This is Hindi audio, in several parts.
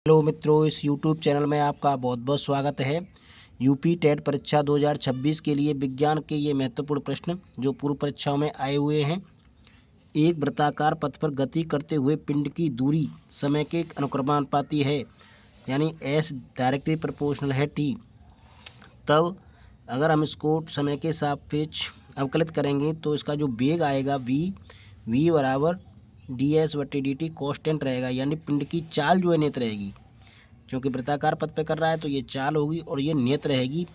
हेलो मित्रों, इस YouTube चैनल में आपका बहुत बहुत स्वागत है। यूपी टेट परीक्षा 2026 के लिए विज्ञान के ये महत्वपूर्ण प्रश्न जो पूर्व परीक्षाओं में आए हुए हैं। एक वृत्ताकार पथ पर गति करते हुए पिंड की दूरी समय के अनुक्रमानुपाती है, यानी S डायरेक्टली प्रोपोर्शनल है T। तब अगर हम इसको समय के सापेक्ष अवकलित करेंगे तो इसका जो वेग आएगा v बराबर ds/dt कांस्टेंट रहेगा, यानी पिंड की चाल जो है नियत रहेगी। क्योंकि वृत्ताकार पथ पे कर रहा है तो ये चाल होगी और ये नियत रहेगी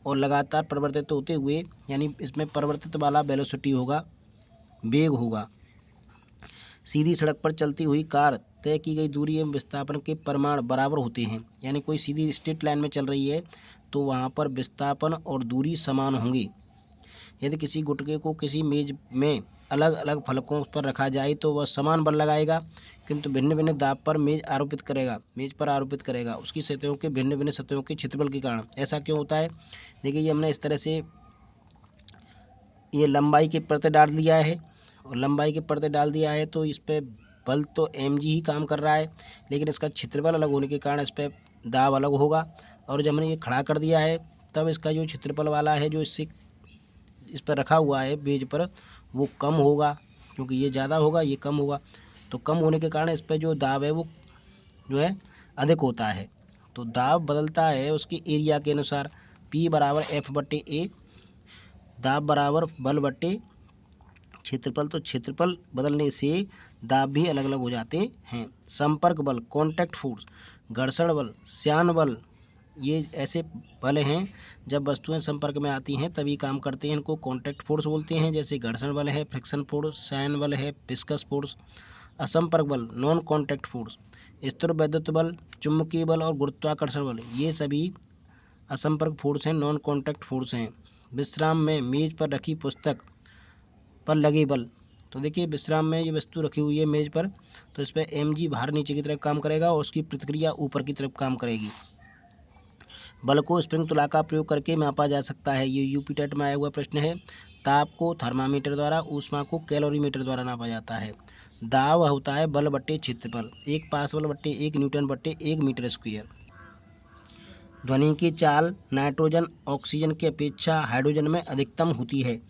और लगातार परिवर्तित होते हुए, यानी इसमें परिवर्तित वाला वेलोसिटी होगा, वेग होगा। सीधी सड़क पर चलती हुई कार तय की गई दूरी एवं विस्थापन के परिमाण बराबर होते हैं, यानी कोई सीधी स्ट्रेट लाइन में चल रही है तो वहाँ पर विस्थापन और दूरी समान होंगी। यदि किसी गुटके को किसी मेज में अलग अलग फलकों पर रखा जाए तो वह समान बल लगाएगा, किंतु भिन्न भिन्न दाब पर मेज पर आरोपित करेगा उसकी सतहों के भिन्न भिन्न सतहों के क्षेत्रफल के कारण। ऐसा क्यों होता है? देखिए, ये हमने इस तरह से ये लंबाई के पर्दे डाल दिया है और लंबाई के पर्दे डाल दिया है तो इस पर बल तो mg ही काम कर रहा है, लेकिन इसका क्षेत्रफल अलग होने के कारण इस पर दाब अलग होगा। और जब हमने ये खड़ा कर दिया है तब इसका जो क्षेत्रफल वाला है जो इस पर रखा हुआ है मेज पर, वो कम होगा, क्योंकि ये ज़्यादा होगा ये कम होगा। तो कम होने के कारण इस पर जो दाब है वो जो है अधिक होता है। तो दाब बदलता है उसके एरिया के अनुसार। P बराबर F/A, दाब बराबर बल बट्टे क्षेत्रफल। तो क्षेत्रफल बदलने से दाब भी अलग अलग हो जाते हैं। संपर्क बल, कॉन्टैक्ट फोर्स, घर्षण बल, श्यान बल, ये ऐसे बल हैं जब वस्तुएं संपर्क में आती हैं तभी काम करते हैं। इनको कॉन्टैक्ट फोर्स बोलते हैं। जैसे घर्षण बल है फ्रिक्शन फोर्स, श्यान बल है विस्कस फोर्स। असंपर्क बल, नॉन कॉन्टैक्ट फोर्स, स्थिर वैद्युत बल, चुंबकीय बल और गुरुत्वाकर्षण बल, ये सभी असंपर्क फोर्स हैं, नॉन कॉन्टैक्ट फोर्स हैं। विश्राम में मेज पर रखी पुस्तक पर लगे बल। तो देखिए, विश्राम में ये वस्तु रखी हुई है मेज पर, तो इस पर mg बाहर नीचे की तरफ काम करेगा और उसकी प्रतिक्रिया ऊपर की तरफ काम करेगी। बल को स्प्रिंग तुला का प्रयोग करके मापा जा सकता है। ये यूपी टेट में आया हुआ प्रश्न है। ताप को थर्मामीटर द्वारा, ऊष्मा को कैलोरीमीटर द्वारा नापा जाता है। दाब होता है बल बट्टे क्षेत्रफल, 1 पास्कल बट्टे 1 न्यूटन बट्टे 1 मीटर स्क्वायर। ध्वनि की चाल नाइट्रोजन ऑक्सीजन की अपेक्षा हाइड्रोजन में अधिकतम होती है।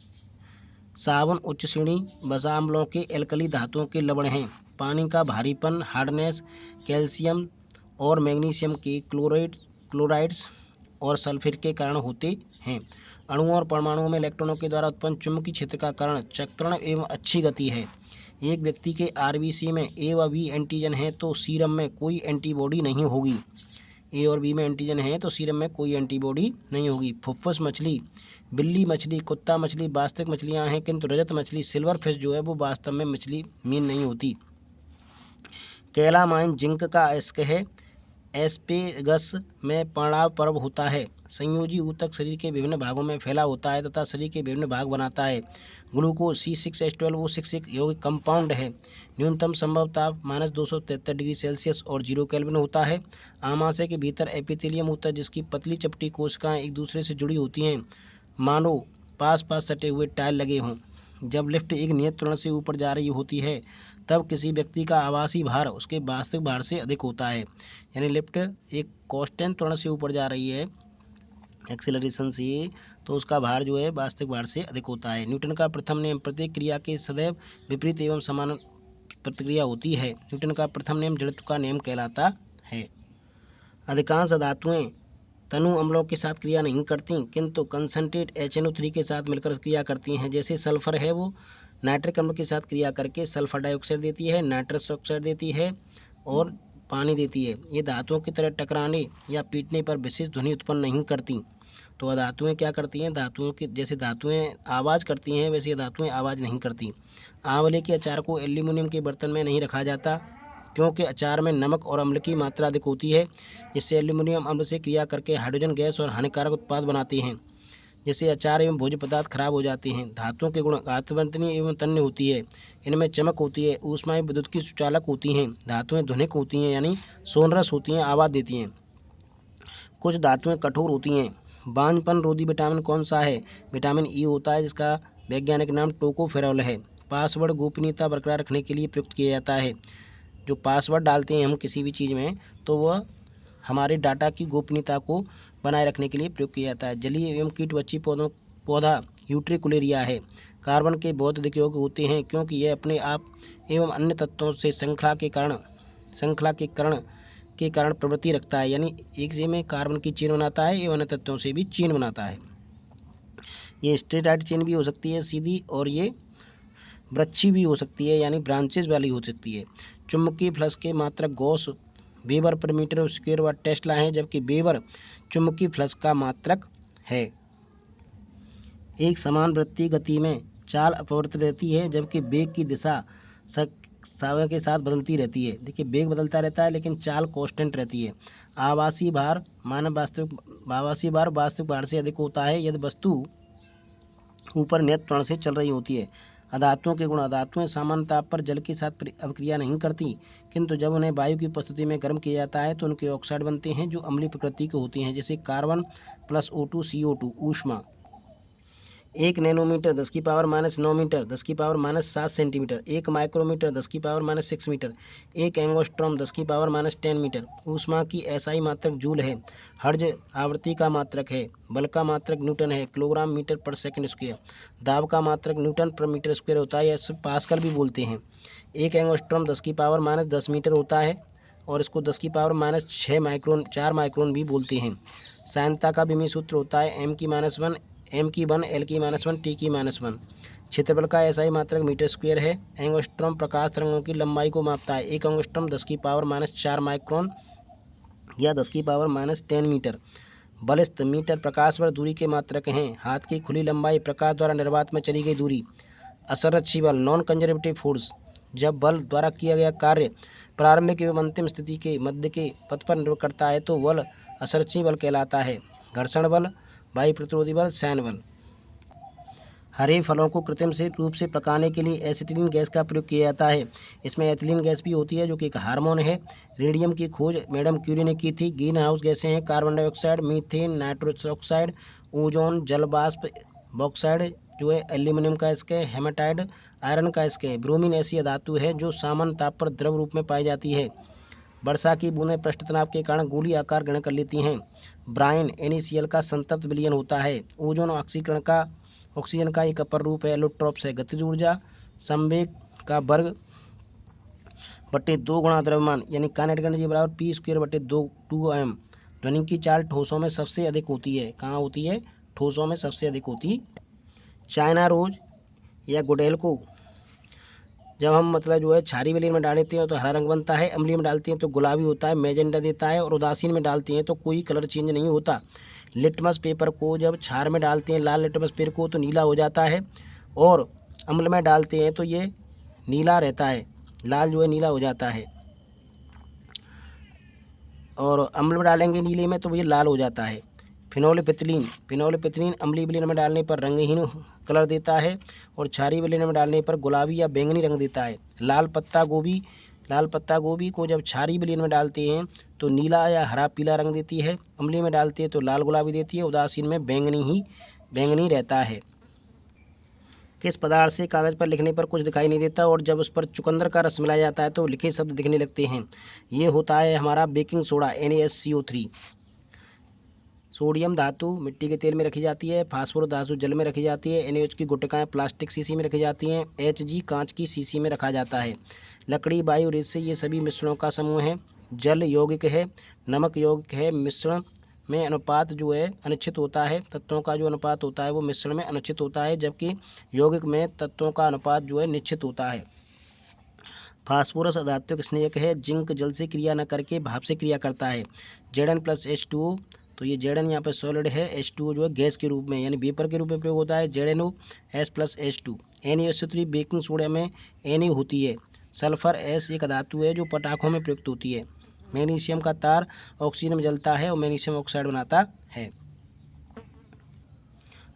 साबुन उच्च श्रेणी वसा अम्लों के एल्कली धातुओं के लवण हैं। पानी का भारीपन, हार्डनेस, कैल्शियम और मैग्नीशियम के क्लोराइड्स और सल्फेट के कारण होते हैं। अणुओं और परमाणुओं में इलेक्ट्रॉनों के द्वारा उत्पन्न चुंबकीय क्षेत्र का कारण चक्रण एवं अच्छी गति है। एक व्यक्ति के आरबीसी में ए व बी एंटीजन है तो सीरम में कोई एंटीबॉडी नहीं होगी। ए और बी में एंटीजन है तो सीरम में कोई एंटीबॉडी नहीं होगी। फुफ्फुस मछली, बिल्ली मछली, कुत्ता मछली वास्तविक मछलियां हैं, किंतु रजत मछली, सिल्वर फिश जो है वो वास्तव में मछली मीन नहीं होती। कैलामाइन जिंक का अयस्क है। एस्पेगस में पर्णाव पर्व होता है। संयोजी ऊतक शरीर के विभिन्न भागों में फैला होता है तथा शरीर के विभिन्न भाग बनाता है। ग्लूकोज C6H12O6 एक यौगिक कंपाउंड है। न्यूनतम संभव ताप -273 डिग्री सेल्सियस और 0 केल्विन होता है। आमाशय के भीतर एपिथेलियम होता है जिसकी पतली चपटी कोशिकाएं एक दूसरे से जुड़ी होती हैं, मानो पास पास सटे हुए टाइल लगे हों। जब लिफ्ट एक नियत त्वरण से ऊपर जा रही होती है तब किसी व्यक्ति का आभासी भार उसके वास्तविक भार से अधिक होता है। यानी लिफ्ट एक कांस्टेंट त्वरण से ऊपर जा रही है एक्सेलरेशन से, तो उसका भार जो है वास्तविक भार से अधिक होता है। न्यूटन का प्रथम नियम, प्रत्येक क्रिया के सदैव विपरीत एवं समान प्रतिक्रिया होती है। न्यूटन का प्रथम नियम जड़त्व का नियम कहलाता है। अधिकांश धातुएं तनु अम्लों के साथ क्रिया नहीं करती, किंतु कंसंट्रेट HNO3 के साथ मिलकर क्रिया करती हैं। जैसे सल्फर है वो नाइट्रिक अम्ल के साथ क्रिया करके सल्फर डाइऑक्साइड देती है, नाइट्रस ऑक्साइड देती है और पानी देती है। ये धातुओं की तरह टकराने या पीटने पर विशेष ध्वनि उत्पन्न नहीं करती। तो धातुएं क्या करती हैं? धातुओं की जैसे धातुएं आवाज़ करती हैं वैसे ये धातुएं आवाज़ नहीं करती। आंवले के अचार को एल्यूमिनियम के बर्तन में नहीं रखा जाता, क्योंकि अचार में नमक और अम्ल की मात्रा अधिक होती है, जिससे एल्यूमिनियम अम्ल से क्रिया करके हाइड्रोजन गैस और हानिकारक उत्पाद बनाते हैं, जिससे अचार एवं भोज्य पदार्थ खराब हो जाते हैं। धातुओं के गुण आत्मवर्तनीय एवं तन्य होती है। इनमें चमक होती है, ऊष्मा एवं विद्युत की सुचालक होती हैं। धातुएं ध्वनिक होती हैं, यानी सोनरस होती हैं, आवाज़ देती हैं। कुछ धातुएं कठोर होती हैं। बांझपन रोधी विटामिन कौन सा है? विटामिन ई होता है, जिसका वैज्ञानिक नाम टोकोफेरॉल है। पासवर्ड गोपनीयता बरकरार रखने के लिए प्रयुक्त किया जाता है। जो पासवर्ड डालते हैं हम किसी भी चीज़ में, तो वह हमारे डाटा की गोपनीयता को बनाए रखने के लिए प्रयोग किया जाता है। जलीय एवं कीटवची पौधा यूट्रिकुलेरिया है। कार्बन के बहुत अधिक योग्य होते हैं क्योंकि यह अपने आप एवं अन्य तत्वों से श्रृंखला के कारण प्रवृत्ति रखता है, यानी एक से में कार्बन की चेन बनाता है एवं अन्य तत्वों से भी चेन बनाता है। ये स्ट्रेट चेन भी हो सकती है सीधी, और ये वृक्षी भी हो सकती है, यानी ब्रांचेज वाली हो सकती है। चुंबकीय फ्लक्स के मात्रक gauss weber per metre square व टेस्ला हैं, जबकि वेबर चुंबकीय फ्लक्स का मात्रक है। एक समान वृत्तीय गति में चाल अपवर्तित रहती है, जबकि वेग की दिशा समय के साथ बदलती रहती है। देखिए, वेग बदलता रहता है लेकिन चाल कांस्टेंट रहती है। आभासी भार वास्तविक भार से अधिक होता है यदि वस्तु ऊपर नियत त्वरण से चल रही होती है। अधातुओं के गुण। अधातुएं सामान्य ताप पर जल के साथ अभिक्रिया नहीं करती, किंतु जब उन्हें वायु की उपस्थिति में गर्म किया जाता है तो उनके ऑक्साइड बनते हैं जो अम्लीय प्रकृति के होते हैं, जैसे कार्बन प्लस O2 CO2। ऊष्मा। 1 nanometre 10⁻⁻9 metre 10⁻⁻7 centimetre. 1 micrometre 10⁻⁻6 metre. 1 angstrom 10⁻⁻10 metre. ऊष्मा की एसआई मात्रक जूल है। हर्ज आवृत्ति का मात्रक है। बल का मात्रक न्यूटन है। किलोग्राम मीटर पर सेकंड स्क्वायर। दाब का मात्रक न्यूटन पर मीटर स्क्वायर होता है, या पास्कल भी बोलते हैं। 1 एंगस्ट्रॉम 10⁻⁻10 मीटर होता है, और इसको 10⁻⁻4 माइक्रोन भी बोलते हैं। साइनता का विमीय सूत्र होता है M⁻1 L⁻1 T⁻1। क्षेत्रफल का एसआई मात्रक मीटर स्क्वायर है। एंगस्ट्रॉम प्रकाश तरंगों की लंबाई को मापता है। 1 एंगस्ट्रॉम 10⁻⁻4 माइक्रोन या 10⁻⁻10 मीटर। बलिस्त मीटर प्रकाश वर्ष दूरी के मात्रक हैं। हाथ की खुली लंबाई प्रकाश द्वारा निर्वात में चली गई दूरी। असंरक्षी बल नॉन कंजर्वेटिव फोर्स। जब बल द्वारा किया गया कार्य प्रारंभिक एवं अंतिम स्थिति के मध्य के पथ पर निर्भर करता है तो बल असंरक्षी बल कहलाता है। घर्षण बल, वायु प्रतिरोधी बल, सैन बल। हरे फलों को कृत्रिम से रूप से पकाने के लिए एसिटिलीन गैस का प्रयोग किया जाता है। इसमें एथिलीन गैस भी होती है जो कि एक हार्मोन है। रेडियम की खोज मैडम क्यूरी ने की थी। ग्रीन हाउस गैसें हैं carbon dioxide, methane, nitrogen oxide, ozone, जल वाष्प, बॉक्साइड जो है एल्यूमिनियम का इसके, हेमाटाइड आयरन का इसके। ब्रोमीन ऐसी धातु है जो सामान्य ताप पर द्रव रूप में पाई जाती है। वर्षा की बूंदें पृष्ठ तनाव के कारण गोली आकार ग्रहण कर लेती हैं। ब्राइन NaCl का संतप्त विलयन होता है। ओजोन ऑक्सीजन का एक अपर रूप है। एलोट्रॉप्स है। गतिज ऊर्जा संवेग का वर्ग बटे 2 गुणा द्रव्यमान, यानी काइनेटिक एनर्जी बराबर P² बटे 2m। ध्वनि की चाल ठोसों में सबसे अधिक होती है। कहाँ होती है? ठोसों में सबसे अधिक होती। चाइना रोज या गुड़ैल को जब हम मतलब जो है क्षारीय विलयन में डालते हैं तो हरा रंग बनता है, अम्लीय में डालते हैं तो गुलाबी होता है, मैजेंडा देता है, और उदासीन में डालते हैं तो कोई कलर चेंज नहीं होता। लिटमस पेपर को जब क्षार में डालते हैं, लाल लिटमस पेपर को, तो नीला हो जाता है, और अम्ल में डालते हैं तो ये नीला रहता है, लाल जो है नीला हो जाता है, और अम्ल में डालेंगे नीले में तो ये लाल हो जाता है। फिनोलिफिथिलीन अम्लीय विलयन में डालने पर रंगहीन कलर देता है, और क्षारीय विलयन में डालने पर गुलाबी या बैंगनी रंग देता है। लाल पत्ता गोभी को जब क्षारीय विलयन में डालते हैं तो नीला या हरा पीला रंग देती है, अम्लीय में डालते हैं तो लाल गुलाबी देती है, उदासीन में बैंगनी रहता है। किस पदार्थ से कागज़ पर लिखने पर कुछ दिखाई नहीं देता और जब उस पर चुकंदर का रस मिलाया जाता है तो लिखे शब्द दिखने लगते हैं? ये होता है हमारा बेकिंग सोडा NaSCO3। सोडियम धातु मिट्टी के तेल में रखी जाती है। फास्फोरस धातु जल में रखी जाती है। NaOH की गुटिकाएँ प्लास्टिक शीशी में रखी जाती हैं। Hg कांच की शीशी में रखा जाता है। लकड़ी, वायु, रेत से ये सभी मिश्रणों का समूह है। जल यौगिक है, नमक यौगिक है। मिश्रण में अनुपात जो है अनिश्चित होता है। तत्वों का जो अनुपात होता है वो मिश्रण में अनिश्चित होता है, जबकि यौगिक में तत्वों का अनुपात जो है निश्चित होता है। फास्फोरस अधात्विक स्नेहक है। जिंक जल से क्रिया न करके भाप से क्रिया करता है। Zn+H2O, तो ये Zn यहाँ पे सॉलिड है, H2O जो है गैस के रूप में यानी वेपर के रूप में प्रयोग होता है। ZnOH+H2। NaSO3 बेकिंग सोडा में Na होती है। सल्फर S एक धातु है जो पटाखों में प्रयुक्त होती है। मैग्नीशियम का तार ऑक्सीजन में जलता है और मैग्नीशियम ऑक्साइड बनाता है।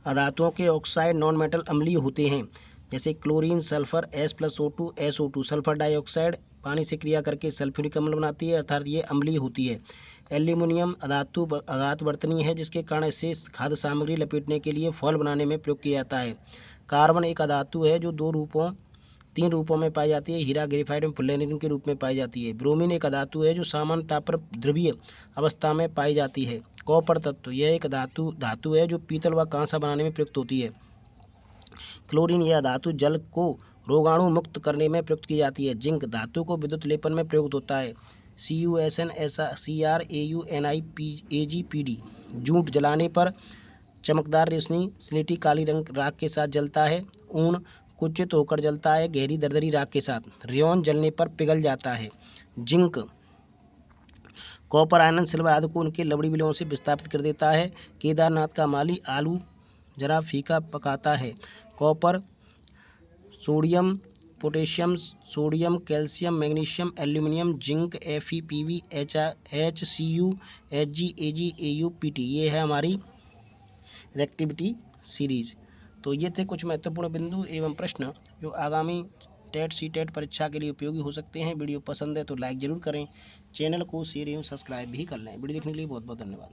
अधातुओं के ऑक्साइड नॉन मेटल अम्लीय होते हैं, जैसे chlorine, sulphur S+O2 SO2। Sulphur dioxide पानी से क्रिया करके सल्फ्यूरिक अम्ल बनाती है, अर्थात ये अम्लीय होती है। एल्यूमिनियम अघात वर्तनीय है, जिसके कारण इसे खाद्य सामग्री लपेटने के लिए फॉल बनाने में प्रयोग किया जाता है। कार्बन एक अधातु है जो दो रूपों 3 रूपों में पाई जाती है। हीरा, ग्रेफाइट एवं फुल्लेनियम के रूप में पाई जाती है। ब्रोमीन एक धातु है जो सामान्य ताप पर द्रवीय अवस्था में पाई जाती है। कॉपर तत्व, यह एक धातु है जो पीतल व कांसा बनाने में प्रयुक्त होती है। क्लोरीन, यह धातु जल को रोगाणु मुक्त करने में प्रयुक्त की जाती है। जिंक धातु को विद्युत लेपन में प्रयुक्त होता है। CuSN, CrAuNiAgPd, जूट जलाने पर चमकदार रोशनी स्लेटी काली रंग राख के साथ जलता है। ऊन कुचित होकर जलता है गहरी दरदरी राख के साथ। रेयॉन जलने पर पिघल जाता है। जिंक कॉपर, आयरन, सिल्वर आदि को उनके लवड़ी विलयों से विस्थापित कर देता है। केदारनाथ का माली आलू जरा फीका पकाता है। Copper sodium, potassium, sodium, calcium, magnesium, aluminium, zinc, FePb, HCU, Hg, Ag, AuPt, ये है हमारी रिएक्टिविटी सीरीज। तो ये थे कुछ महत्वपूर्ण बिंदु एवं प्रश्न जो आगामी टेट CTET परीक्षा के लिए उपयोगी हो सकते हैं। वीडियो पसंद है तो लाइक ज़रूर करें, चैनल को शेयर एवं सब्सक्राइब भी कर लें। वीडियो देखने के लिए बहुत बहुत धन्यवाद।